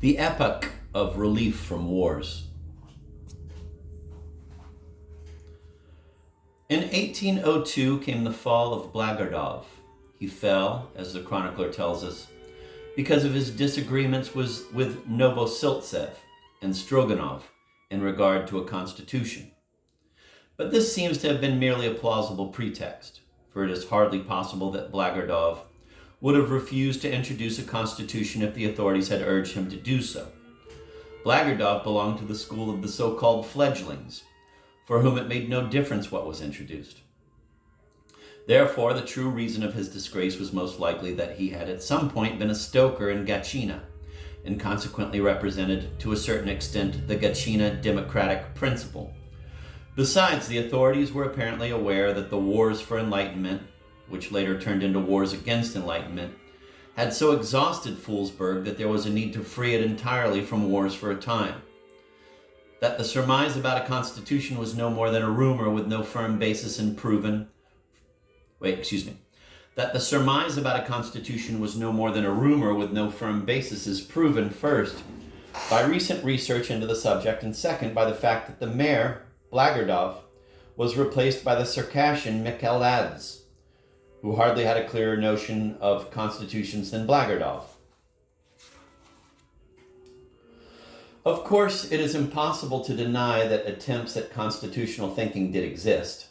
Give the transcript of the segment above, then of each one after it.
The epoch of relief from wars. In 1802 came the fall of Blagodov. He fell, as the chronicler tells us, because of his disagreements with Novosiltsev and Stroganov in regard to a constitution. But this seems to have been merely a plausible pretext, for it is hardly possible that Blagodov would have refused to introduce a constitution if the authorities had urged him to do so. Blagodov belonged to the school of the so-called fledglings, for whom it made no difference what was introduced. Therefore, the true reason of his disgrace was most likely that he had at some point been a stoker in Gatchina, and consequently represented, to a certain extent, the Gatchina democratic principle. Besides, the authorities were apparently aware that the wars for enlightenment, which later turned into wars against enlightenment, had so exhausted Foolsburg that there was a need to free it entirely from wars for a time. That the surmise about a constitution was no more than a rumor with no firm basis in That the surmise about a constitution was no more than a rumor with no firm basis is proven, first, by recent research into the subject, and second, by the fact that the mayor, Blagodov, was replaced by the Circassian Michaeladze, who hardly had a clearer notion of constitutions than Blagodov. Of course, it is impossible to deny that attempts at constitutional thinking did exist.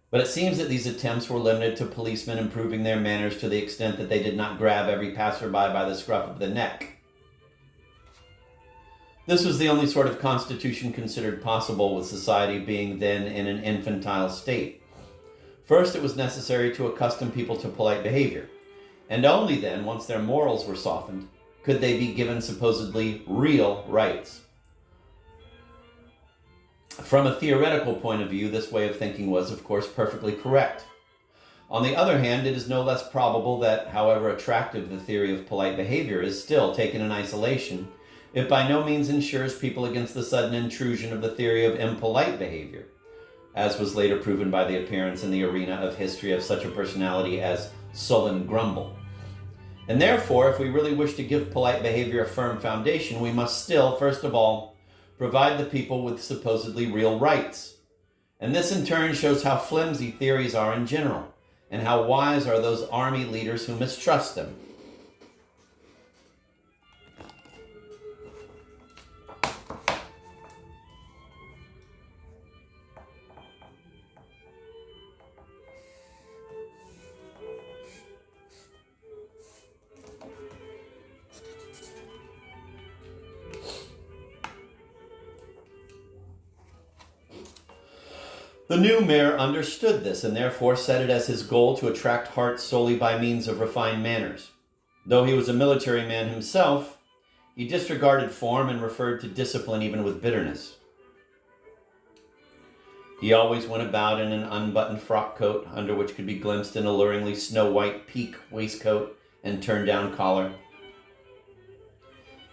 But it seems that these attempts were limited to policemen improving their manners to the extent that they did not grab every passerby by the scruff of the neck. This was the only sort of constitution considered possible, with society being then in an infantile state. First, it was necessary to accustom people to polite behavior, and only then, once their morals were softened, could they be given supposedly real rights. From a theoretical point of view, this way of thinking was, of course, perfectly correct. On the other hand, it is no less probable that, however attractive the theory of polite behavior is, still, taken in isolation, it by no means ensures people against the sudden intrusion of the theory of impolite behavior, as was later proven by the appearance in the arena of history of such a personality as Sullen Grumble. And therefore, if we really wish to give polite behavior a firm foundation, we must still, first of all, provide the people with supposedly real rights. And this in turn shows how flimsy theories are in general, and how wise are those army leaders who mistrust them. The new mayor understood this and therefore set it as his goal to attract hearts solely by means of refined manners. Though he was a military man himself, he disregarded form and referred to discipline even with bitterness. He always went about in an unbuttoned frock coat, under which could be glimpsed an alluringly snow-white pique waistcoat and turned-down collar.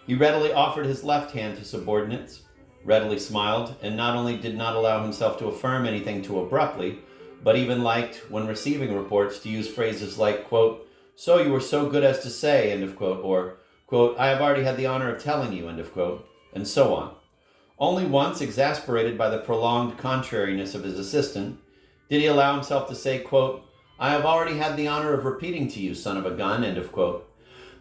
He readily offered his left hand to subordinates, readily smiled, and not only did not allow himself to affirm anything too abruptly, but even liked, when receiving reports, to use phrases like, quote, "So you were so good as to say," end of quote, or, quote, "I have already had the honor of telling you," end of quote, and so on. Only once, exasperated by the prolonged contrariness of his assistant, did he allow himself to say, quote, "I have already had the honor of repeating to you, son of a gun," end of quote,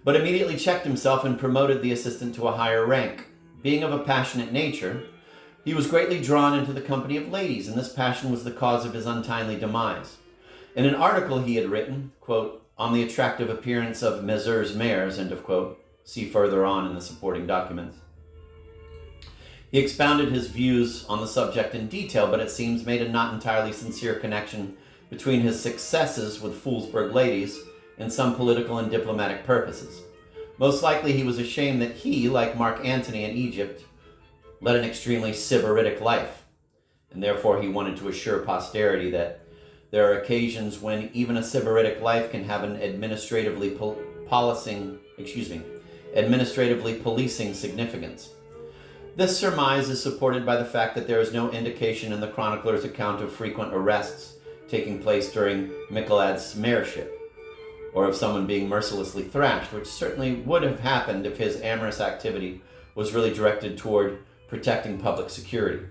but immediately checked himself and promoted the assistant to a higher rank. Being of a passionate nature, he was greatly drawn into the company of ladies, and this passion was the cause of his untimely demise. In an article he had written, quote, "on the attractive appearance of Messrs. Mayors," end of quote, see further on in the supporting documents, he expounded his views on the subject in detail, but it seems made a not entirely sincere connection between his successes with Foolsburg ladies and some political and diplomatic purposes. Most likely he was ashamed that he, like Mark Antony in Egypt, led an extremely sybaritic life, and therefore he wanted to assure posterity that there are occasions when even a sybaritic life can have an administratively policing significance. This surmise is supported by the fact that there is no indication in the chronicler's account of frequent arrests taking place during Micheladze's mayorship. or of someone being mercilessly thrashed, which certainly would have happened if his amorous activity was really directed toward protecting public security.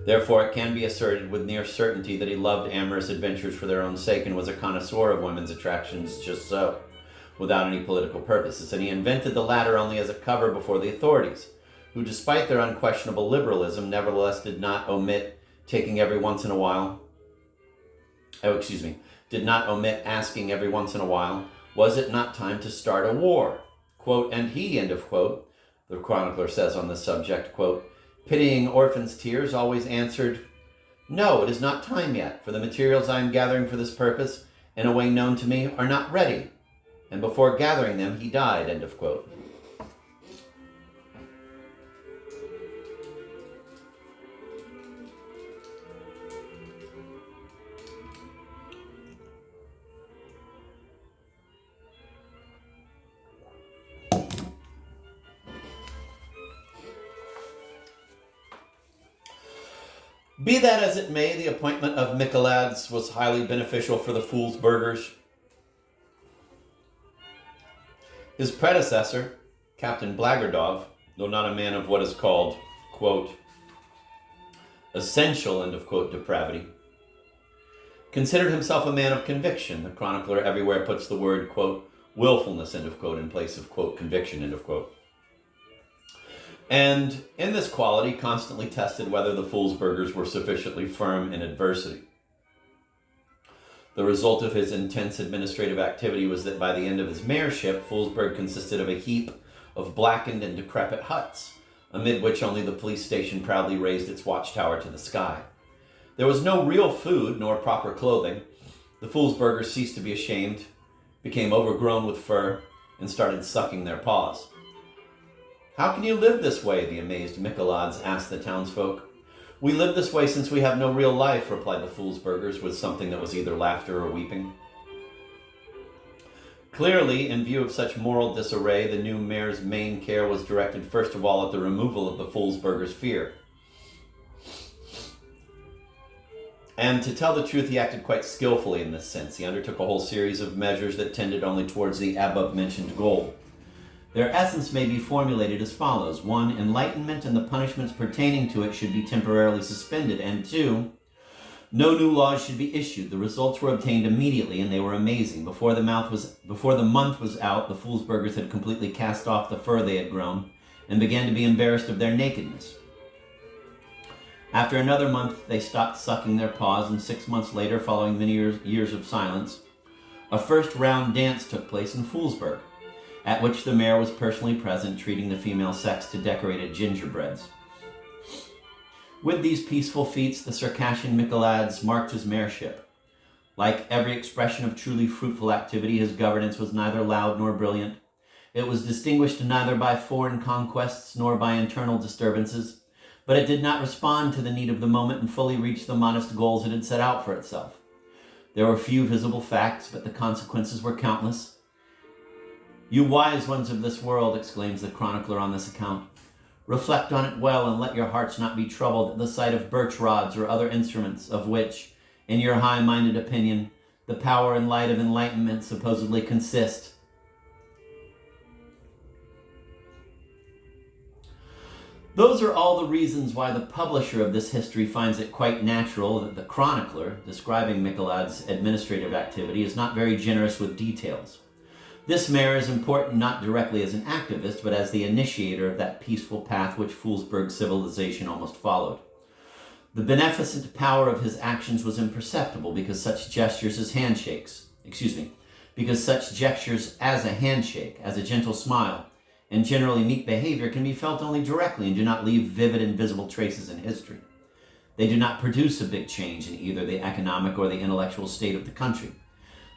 Therefore, it can be asserted with near certainty that he loved amorous adventures for their own sake and was a connoisseur of women's attractions just so, without any political purposes, and he invented the latter only as a cover before the authorities, who, despite their unquestionable liberalism, nevertheless did not omit asking every once in a while, was it not time to start a war? Quote, and he, end of quote, the chronicler says on this subject, quote, pitying orphans' tears, always answered, no, it is not time yet, for the materials I am gathering for this purpose, in a way known to me, are not ready. And before gathering them, he died, end of quote. Be that as it may, the appointment of Michelades was highly beneficial for the Foolsburgers. His predecessor, Captain Blagodov, though not a man of what is called, quote, essential, end of quote, depravity, considered himself a man of conviction. The chronicler everywhere puts the word, quote, willfulness, end of quote, in place of, quote, conviction, end of quote. And in this quality constantly tested whether the Foolsburgers were sufficiently firm in adversity. The result of his intense administrative activity was that by the end of his mayorship, Foolsburg consisted of a heap of blackened and decrepit huts, amid which only the police station proudly raised its watchtower to the sky. There was no real food nor proper clothing. The Foolsburgers ceased to be ashamed, became overgrown with fur, and started sucking their paws. How can you live this way? The amazed Michelades asked the townsfolk. We live this way since we have no real life, replied the Foolsburgers with something that was either laughter or weeping. Clearly, in view of such moral disarray, the new mayor's main care was directed first of all at the removal of the Foolsburgers' fear. And to tell the truth, he acted quite skillfully in this sense. He undertook a whole series of measures that tended only towards the above-mentioned goal. Their essence may be formulated as follows. 1, enlightenment and the punishments pertaining to it should be temporarily suspended. And 2, no new laws should be issued. The results were obtained immediately, and they were amazing. Before the month was out, the Foolsburgers had completely cast off the fur they had grown and began to be embarrassed of their nakedness. After another month, they stopped sucking their paws, and 6 months later, following many years of silence, a first round dance took place in Foolsburg, at which the mayor was personally present, treating the female sex to decorated gingerbreads. With these peaceful feats, the Circassian Michelades marked his mayorship. Like every expression of truly fruitful activity, his governance was neither loud nor brilliant. It was distinguished neither by foreign conquests nor by internal disturbances, but it did not respond to the need of the moment and fully reach the modest goals it had set out for itself. There were few visible facts, but the consequences were countless. You wise ones of this world, exclaims the chronicler on this account, reflect on it well and let your hearts not be troubled at the sight of birch rods or other instruments of which, in your high-minded opinion, the power and light of enlightenment supposedly consist. Those are all the reasons why the publisher of this history finds it quite natural that the chronicler, describing Michelades' administrative activity, is not very generous with details. This mayor is important not directly as an activist, but as the initiator of that peaceful path which Foolsburg civilization almost followed. The beneficent power of his actions was imperceptible because such gestures as a handshake, as a gentle smile, and generally meek behavior can be felt only directly and do not leave vivid and visible traces in history. They do not produce a big change in either the economic or the intellectual state of the country.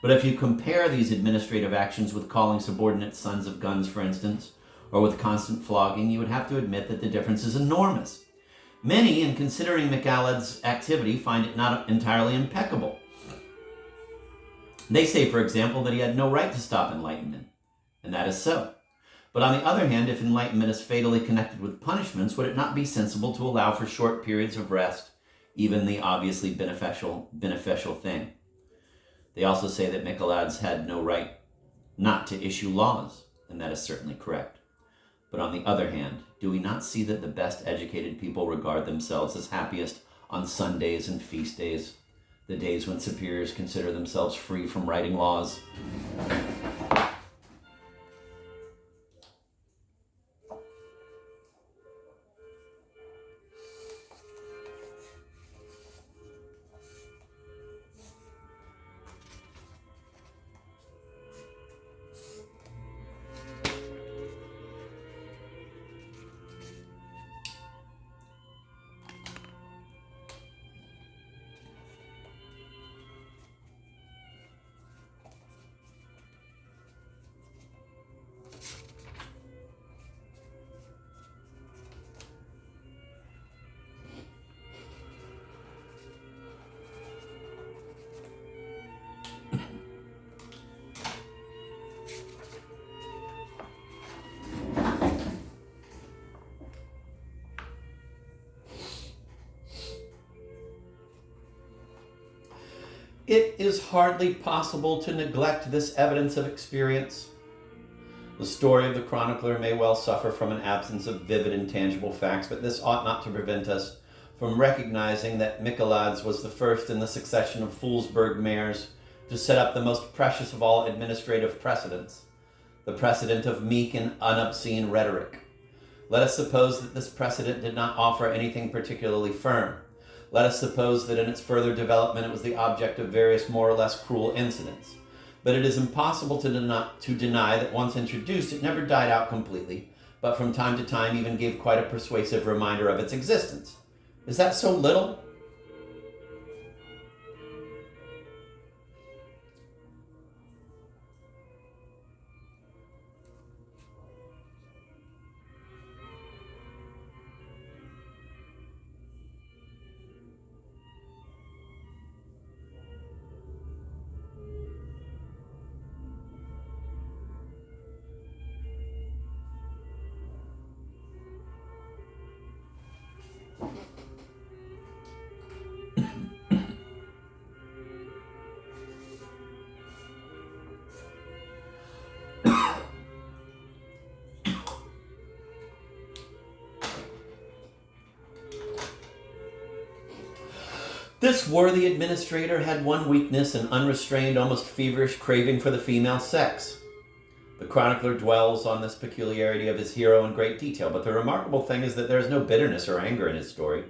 But if you compare these administrative actions with calling subordinate sons of guns, for instance, or with constant flogging, you would have to admit that the difference is enormous. Many, in considering Michelades' activity, find it not entirely impeccable. They say, for example, that he had no right to stop enlightenment, and that is so. But on the other hand, if enlightenment is fatally connected with punishments, would it not be sensible to allow for short periods of rest, even the obviously beneficial thing? They also say that Michelades had no right not to issue laws, and that is certainly correct. But on the other hand, do we not see that the best educated people regard themselves as happiest on Sundays and feast days, the days when superiors consider themselves free from writing laws? It is hardly possible to neglect this evidence of experience. The story of the chronicler may well suffer from an absence of vivid and tangible facts, but this ought not to prevent us from recognizing that Michelades was the first in the succession of Foolsburg mayors to set up the most precious of all administrative precedents, the precedent of meek and unobscene rhetoric. Let us suppose that this precedent did not offer anything particularly firm. Let us suppose that in its further development it was the object of various more or less cruel incidents. But it is impossible to deny that once introduced, it never died out completely, but from time to time even gave quite a persuasive reminder of its existence. Is that so little? This worthy administrator had one weakness, an unrestrained, almost feverish craving for the female sex. The chronicler dwells on this peculiarity of his hero in great detail, but the remarkable thing is that there is no bitterness or anger in his story.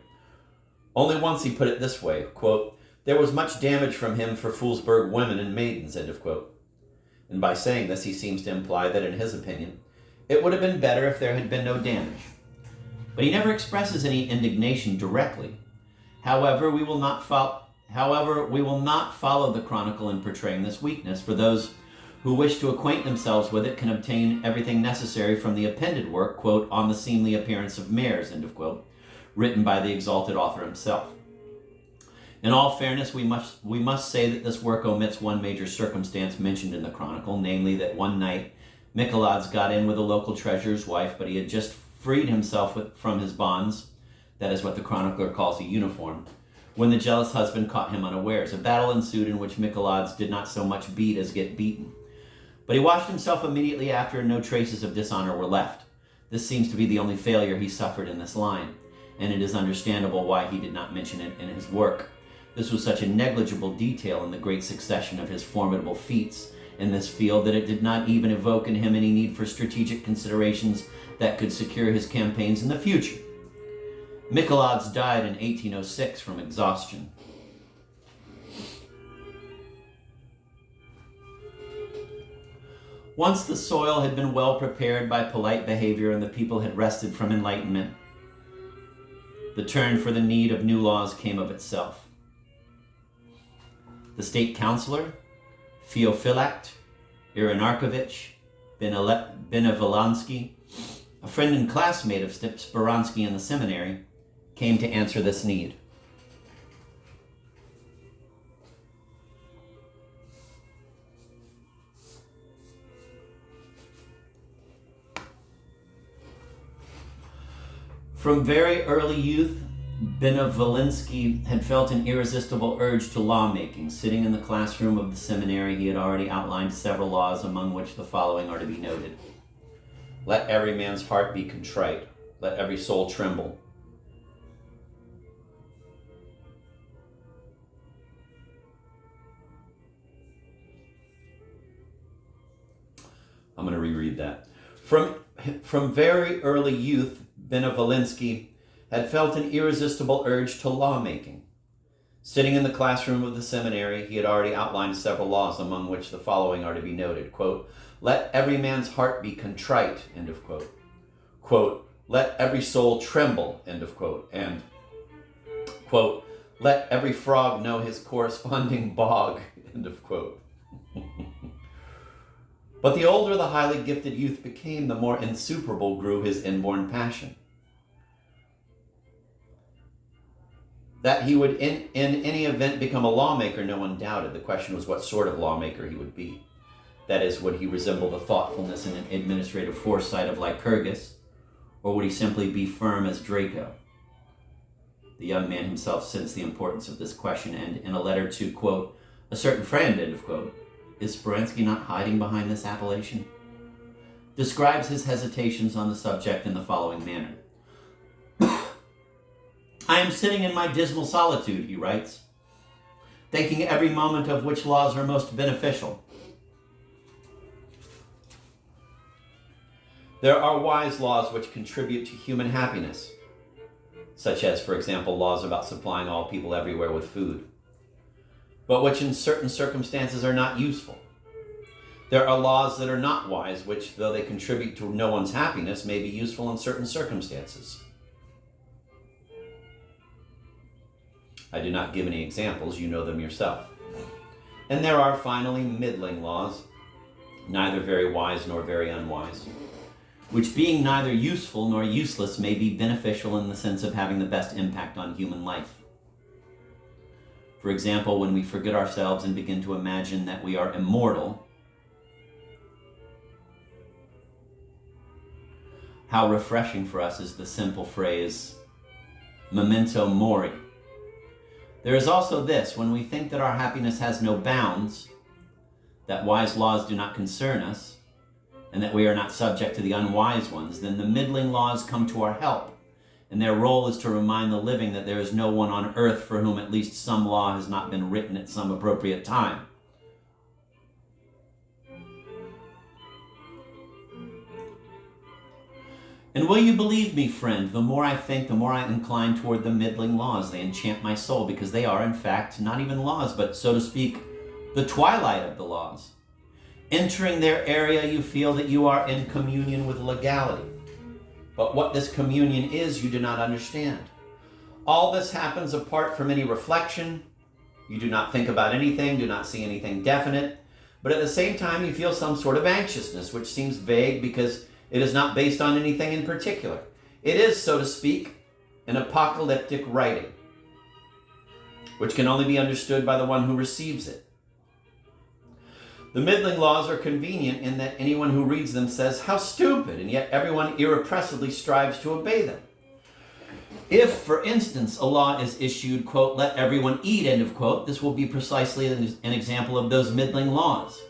Only once he put it this way, quote, "There was much damage from him for Foolsburg women and maidens," end of quote. And by saying this, he seems to imply that, in his opinion, it would have been better if there had been no damage. But he never expresses any indignation directly. However, we will not follow the chronicle in portraying this weakness, for those who wish to acquaint themselves with it can obtain everything necessary from the appended work, quote, "On the Seemly Appearance of Mayors," end of quote, written by the exalted author himself. In all fairness, we must say that this work omits one major circumstance mentioned in the chronicle, namely that one night Michelades got in with a local treasurer's wife, but he had just freed himself from his bonds, that is what the chronicler calls a uniform, when the jealous husband caught him unawares. A battle ensued in which Michelades did not so much beat as get beaten. But he washed himself immediately after, and no traces of dishonor were left. This seems to be the only failure he suffered in this line, and it is understandable why he did not mention it in his work. This was such a negligible detail in the great succession of his formidable feats in this field that it did not even evoke in him any need for strategic considerations that could secure his campaigns in the future. Michelades died in 1806 from exhaustion. Once the soil had been well prepared by polite behavior and the people had rested from enlightenment, the turn for the need of new laws came of itself. The state councilor, Theophylact Irenarkovich Benevolanski, a friend and classmate of Speransky in the seminary, came to answer this need. From very early youth, Benevolenski had felt an irresistible urge to lawmaking. Sitting in the classroom of the seminary, he had already outlined several laws, among which the following are to be noted. Let every man's heart be contrite. Let every soul tremble. I'm going to reread that. From very early youth, Benevolenski had felt an irresistible urge to lawmaking. Sitting in the classroom of the seminary, he had already outlined several laws, among which the following are to be noted. Quote, let every man's heart be contrite, end of quote. Quote, let every soul tremble, end of quote. And, quote, let every frog know his corresponding bog, end of quote. But the older the highly gifted youth became, the more insuperable grew his inborn passion. That he would in any event become a lawmaker, no one doubted. The question was what sort of lawmaker he would be. That is, would he resemble the thoughtfulness and administrative foresight of Lycurgus, or would he simply be firm as Draco? The young man himself sensed the importance of this question, and in a letter to, quote, a certain friend, end of quote, is Speransky not hiding behind this appellation? Describes his hesitations on the subject in the following manner. I am sitting in my dismal solitude, he writes, thinking every moment of which laws are most beneficial. There are wise laws which contribute to human happiness, such as, for example, laws about supplying all people everywhere with food, but which in certain circumstances are not useful. There are laws that are not wise, which, though they contribute to no one's happiness, may be useful in certain circumstances. I do not give any examples, you know them yourself. And there are finally middling laws, neither very wise nor very unwise, which being neither useful nor useless may be beneficial in the sense of having the best impact on human life. For example, when we forget ourselves and begin to imagine that we are immortal, how refreshing for us is the simple phrase, memento mori. There is also this, when we think that our happiness has no bounds, that wise laws do not concern us, and that we are not subject to the unwise ones, then the middling laws come to our help, and their role is to remind the living that there is no one on earth for whom at least some law has not been written at some appropriate time. And will you believe me, friend, the more I think, the more I incline toward the middling laws. They enchant my soul because they are, in fact, not even laws, but, so to speak, the twilight of the laws. Entering their area, you feel that you are in communion with legality. But what this communion is, you do not understand. All this happens apart from any reflection. You do not think about anything, do not see anything definite, but at the same time you feel some sort of anxiousness, which seems vague because it is not based on anything in particular. It is, so to speak, an apocalyptic writing, which can only be understood by the one who receives it. The middling laws are convenient in that anyone who reads them says, how stupid, and yet everyone irrepressibly strives to obey them. If, for instance, a law is issued, quote, let everyone eat, end of quote, this will be precisely an example of those middling laws,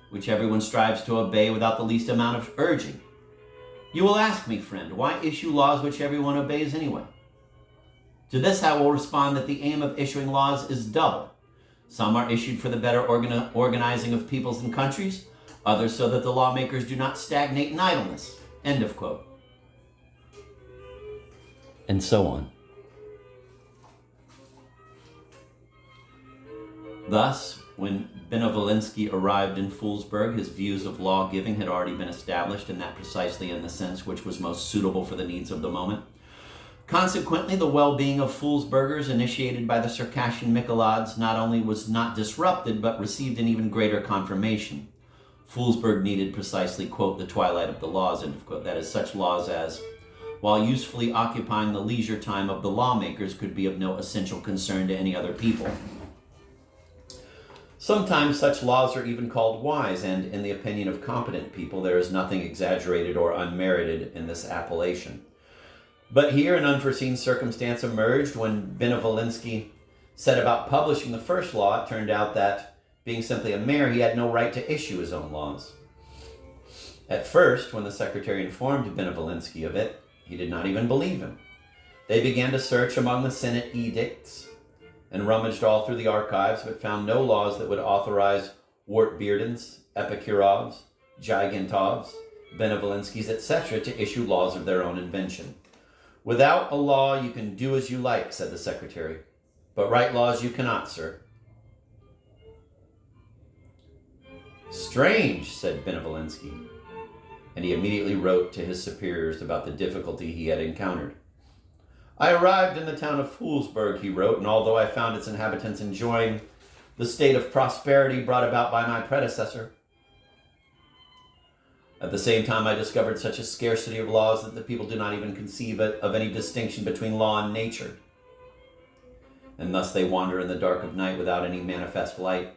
which everyone strives to obey without the least amount of urging. You will ask me, friend, why issue laws which everyone obeys anyway? To this I will respond that the aim of issuing laws is double. Some are issued for the better organizing of peoples and countries, others so that the lawmakers do not stagnate in idleness. End of quote. And so on. Thus, when Benevolenski arrived in Foolsburg, his views of law-giving had already been established, and that precisely in the sense which was most suitable for the needs of the moment. Consequently, the well-being of Foolsburgers initiated by the Circassian Michelades not only was not disrupted, but received an even greater confirmation. Foolsburg needed precisely, quote, the twilight of the laws, end of quote. That is, such laws as, while usefully occupying the leisure time of the lawmakers, could be of no essential concern to any other people. Sometimes such laws are even called wise, and in the opinion of competent people, there is nothing exaggerated or unmerited in this appellation. But here an unforeseen circumstance emerged. When Benevolenski set about publishing the first law, it turned out that, being simply a mayor, he had no right to issue his own laws. At first, when the secretary informed Benevolenski of it, he did not even believe him. They began to search among the Senate edicts and rummaged all through the archives, but found no laws that would authorize Wartbeardens, Epicurovs, Gigantovs, Benevolenskis, etc. to issue laws of their own invention. Without a law, you can do as you like, said the secretary, but write laws you cannot, sir. Strange, said Benevolenski, and he immediately wrote to his superiors about the difficulty he had encountered. I arrived in the town of Foolsburg, he wrote, and although I found its inhabitants enjoying the state of prosperity brought about by my predecessor, at the same time I discovered such a scarcity of laws that the people do not even conceive of any distinction between law and nature. And thus they wander in the dark of night without any manifest light.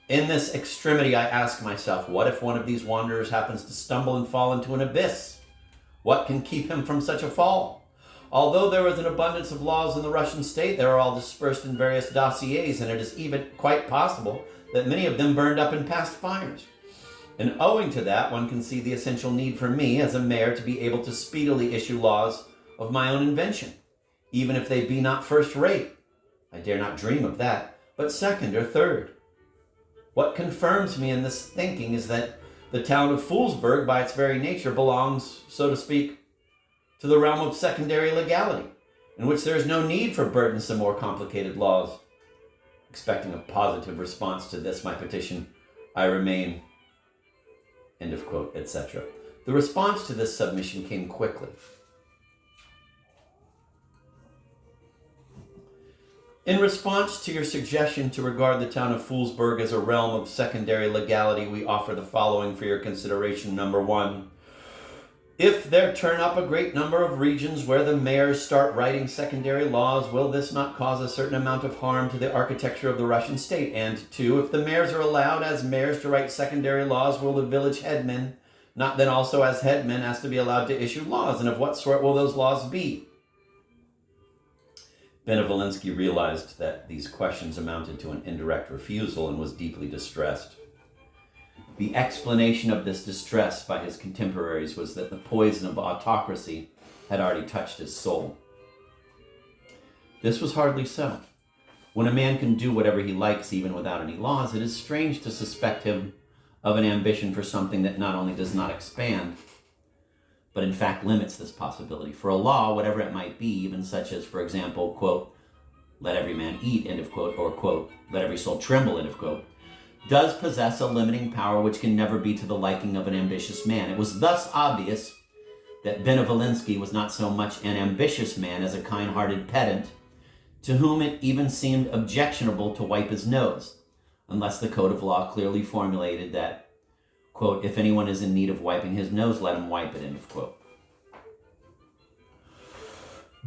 In this extremity I ask myself, what if one of these wanderers happens to stumble and fall into an abyss? What can keep him from such a fall? Although there is an abundance of laws in the Russian state, they are all dispersed in various dossiers, and it is even quite possible that many of them burned up in past fires. And owing to that, one can see the essential need for me as a mayor to be able to speedily issue laws of my own invention, even if they be not first rate. I dare not dream of that, but second or third. What confirms me in this thinking is that the town of Foolsburg, by its very nature, belongs, so to speak, to the realm of secondary legality, in which there is no need for burdensome or complicated laws. Expecting a positive response to this, my petition, I remain, end of quote, etc. The response to this submission came quickly. In response to your suggestion to regard the town of Foolsburg as a realm of secondary legality, we offer the following for your consideration. Number one, if there turn up a great number of regions where the mayors start writing secondary laws, will this not cause a certain amount of harm to the architecture of the Russian state? And two, if the mayors are allowed as mayors to write secondary laws, will the village headmen not then also as headmen ask to be allowed to issue laws? And of what sort will those laws be? Benevolenski realized that these questions amounted to an indirect refusal and was deeply distressed. The explanation of this distress by his contemporaries was that the poison of autocracy had already touched his soul. This was hardly so. When a man can do whatever he likes even without any laws, it is strange to suspect him of an ambition for something that not only does not expand, but in fact limits this possibility. For a law, whatever it might be, even such as, for example, quote, let every man eat, end of quote, or quote, let every soul tremble, end of quote, does possess a limiting power which can never be to the liking of an ambitious man. It was thus obvious that Benevolenski was not so much an ambitious man as a kind-hearted pedant, to whom it even seemed objectionable to wipe his nose, unless the code of law clearly formulated that, quote, if anyone is in need of wiping his nose, let him wipe it, end of quote.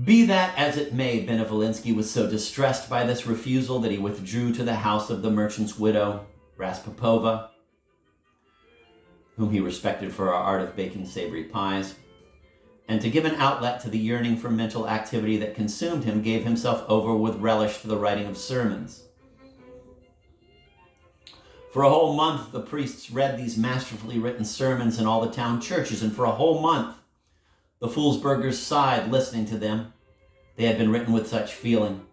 Be that as it may, Benevolenski was so distressed by this refusal that he withdrew to the house of the merchant's widow, Raspopova, whom he respected for her art of baking savory pies, and to give an outlet to the yearning for mental activity that consumed him, gave himself over with relish to the writing of sermons. For a whole month, the priests read these masterfully written sermons in all the town churches, and for a whole month, the Foolsburgers sighed listening to them. They had been written with such feeling.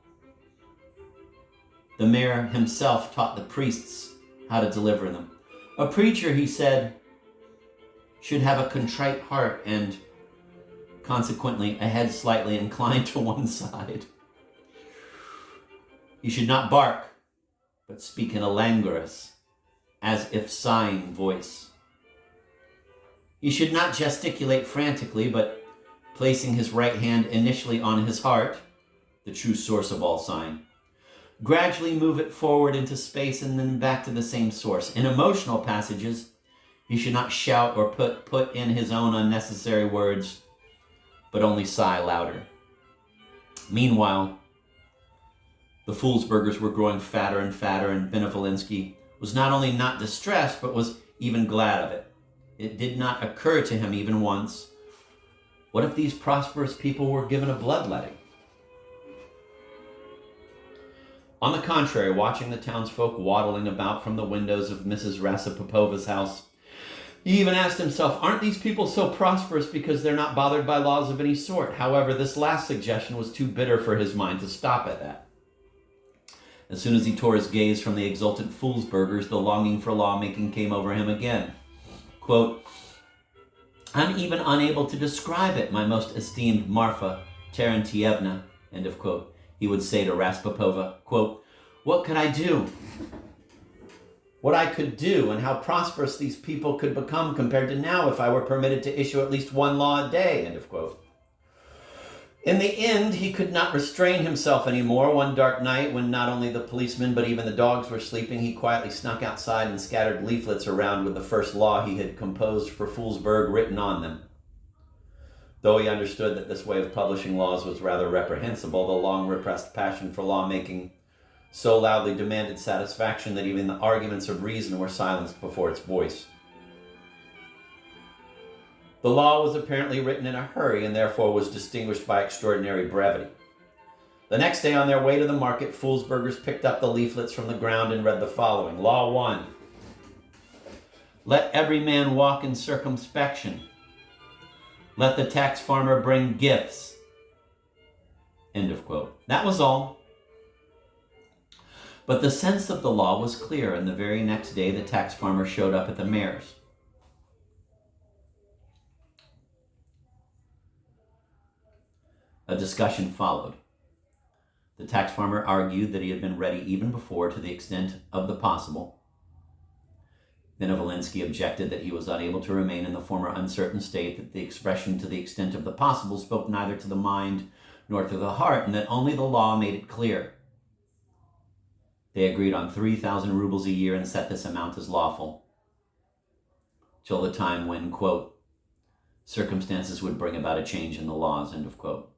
The mayor himself taught the priests how to deliver them. A preacher, he said, should have a contrite heart and, consequently, a head slightly inclined to one side. He should not bark, but speak in a languorous, as if sighing voice. He should not gesticulate frantically, but placing his right hand initially on his heart, the true source of all sign, gradually move it forward into space and then back to the same source. In emotional passages, he should not shout or put in his own unnecessary words, but only sigh louder. Meanwhile, the Foolsburgers were growing fatter and fatter, and Benevolenski was not only not distressed, but was even glad of it. It did not occur to him even once, What if these prosperous people were given a bloodletting? On the contrary, watching the townsfolk waddling about from the windows of Mrs. Rasipopova's house, he even asked himself, aren't these people so prosperous because they're not bothered by laws of any sort? However, this last suggestion was too bitter for his mind to stop at that. As soon as he tore his gaze from the exultant Foolsburgers, the longing for lawmaking came over him again. Quote, I'm even unable to describe it, my most esteemed Marfa Terentievna, end of quote. He would say to Raspopova, quote, what could I do? What I could do and how prosperous these people could become compared to now if I were permitted to issue at least one law a day, end of quote. In the end, he could not restrain himself anymore. One dark night, when not only the policemen but even the dogs were sleeping, he quietly snuck outside and scattered leaflets around with the first law he had composed for Foolsburg written on them. Though he understood that this way of publishing laws was rather reprehensible, the long-repressed passion for lawmaking so loudly demanded satisfaction that even the arguments of reason were silenced before its voice. The law was apparently written in a hurry and therefore was distinguished by extraordinary brevity. The next day on their way to the market, Foolsburgers picked up the leaflets from the ground and read the following. Law 1. Let every man walk in circumspection. Let the tax farmer bring gifts. End of quote. That was all. But the sense of the law was clear, and the very next day the tax farmer showed up at the mayor's. A discussion followed. The tax farmer argued that he had been ready even before to the extent of the possible. Benevolensky objected that he was unable to remain in the former uncertain state, that the expression to the extent of the possible spoke neither to the mind nor to the heart, and that only the law made it clear. They agreed on 3,000 rubles a year and set this amount as lawful, till the time when, quote, circumstances would bring about a change in the laws, end of quote.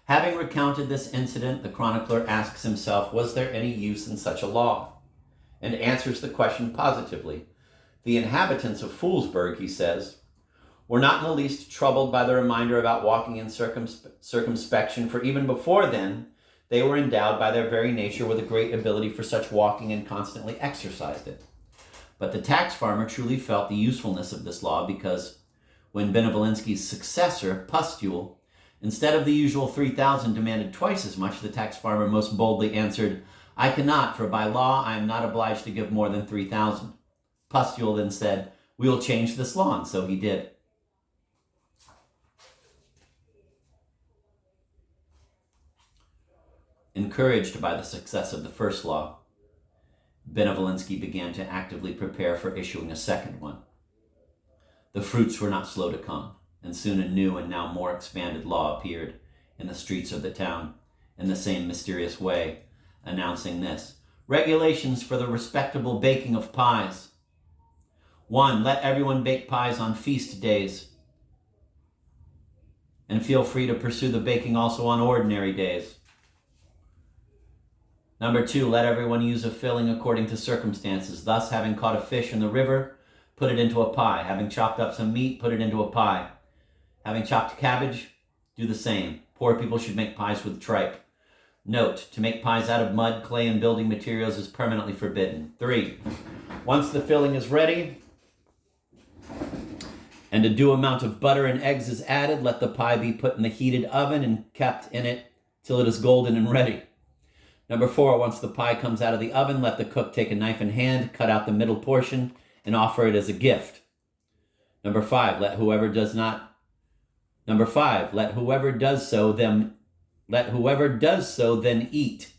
Having recounted this incident, the chronicler asks himself, was there any use in such a law? And answers the question positively. The inhabitants of Foolsburg, he says, were not in the least troubled by the reminder about walking in circumspection, for even before then, they were endowed by their very nature with a great ability for such walking and constantly exercised it. But the tax farmer truly felt the usefulness of this law because when Benevolensky's successor, Pustule, instead of the usual 3,000 demanded twice as much, the tax farmer most boldly answered, I cannot, for by law I am not obliged to give more than 3,000. Pustule then said, we will change this law, and so he did. Encouraged by the success of the first law, Benevolensky began to actively prepare for issuing a second one. The fruits were not slow to come, and soon a new and now more expanded law appeared in the streets of the town in the same mysterious way, announcing this. Regulations for the respectable baking of pies. 1. Let everyone bake pies on feast days, and feel free to pursue the baking also on ordinary days. Number 2, let everyone use a filling according to circumstances. Thus, having caught a fish in the river, put it into a pie. Having chopped up some meat, put it into a pie. Having chopped cabbage, do the same. Poor people should make pies with tripe. Note, to make pies out of mud, clay, and building materials is permanently forbidden. 3, once the filling is ready and a due amount of butter and eggs is added, let the pie be put in the heated oven and kept in it till it is golden and ready. Number 4, once the pie comes out of the oven, let the cook take a knife in hand, cut out the middle portion, and offer it as a gift. Number 5, let whoever does so then eat.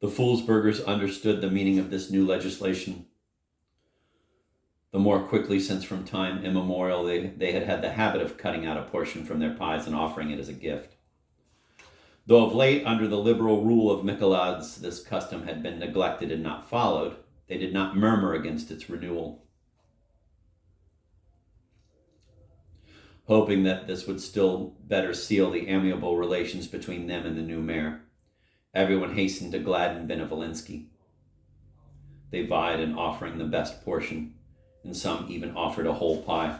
The Foolsburgers understood the meaning of this new legislation the more quickly since from time immemorial they had had the habit of cutting out a portion from their pies and offering it as a gift. Though of late, under the liberal rule of Michaeladze, this custom had been neglected and not followed, they did not murmur against its renewal, hoping that this would still better seal the amiable relations between them and the new mayor. Everyone hastened to gladden Benevolensky. They vied in offering the best portion, and some even offered a whole pie.